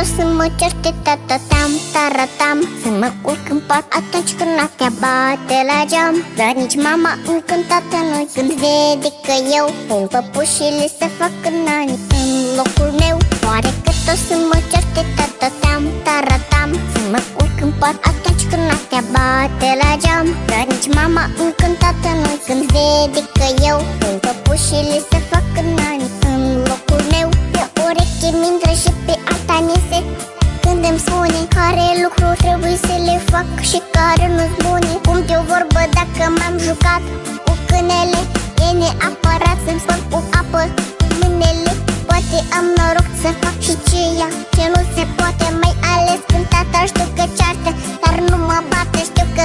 o să mă certe tatatam, taratam. Să mă culc în pat atunci când noaptea bate la geam. Dar nici mama încântată nu-i când vede că eu pun păpușile să fac nani în locul meu. Oare că o să mă certe tatatam, taratam. Să mă culc în pat atunci când noaptea bate la geam. Dar nici mama încântată nu-i când vede că eu pun păpușile să fac nani în locul meu. Pe ureche mi-intră și pe alta niese când îmi spune care lucruri trebuie să le fac și care nu-s bune. Cum de o vorbă dacă m-am jucat cu câinele, e neapărat să-mi spăl cu apă mâinile. Poate am noroc să fac și ceea ce nu se poate.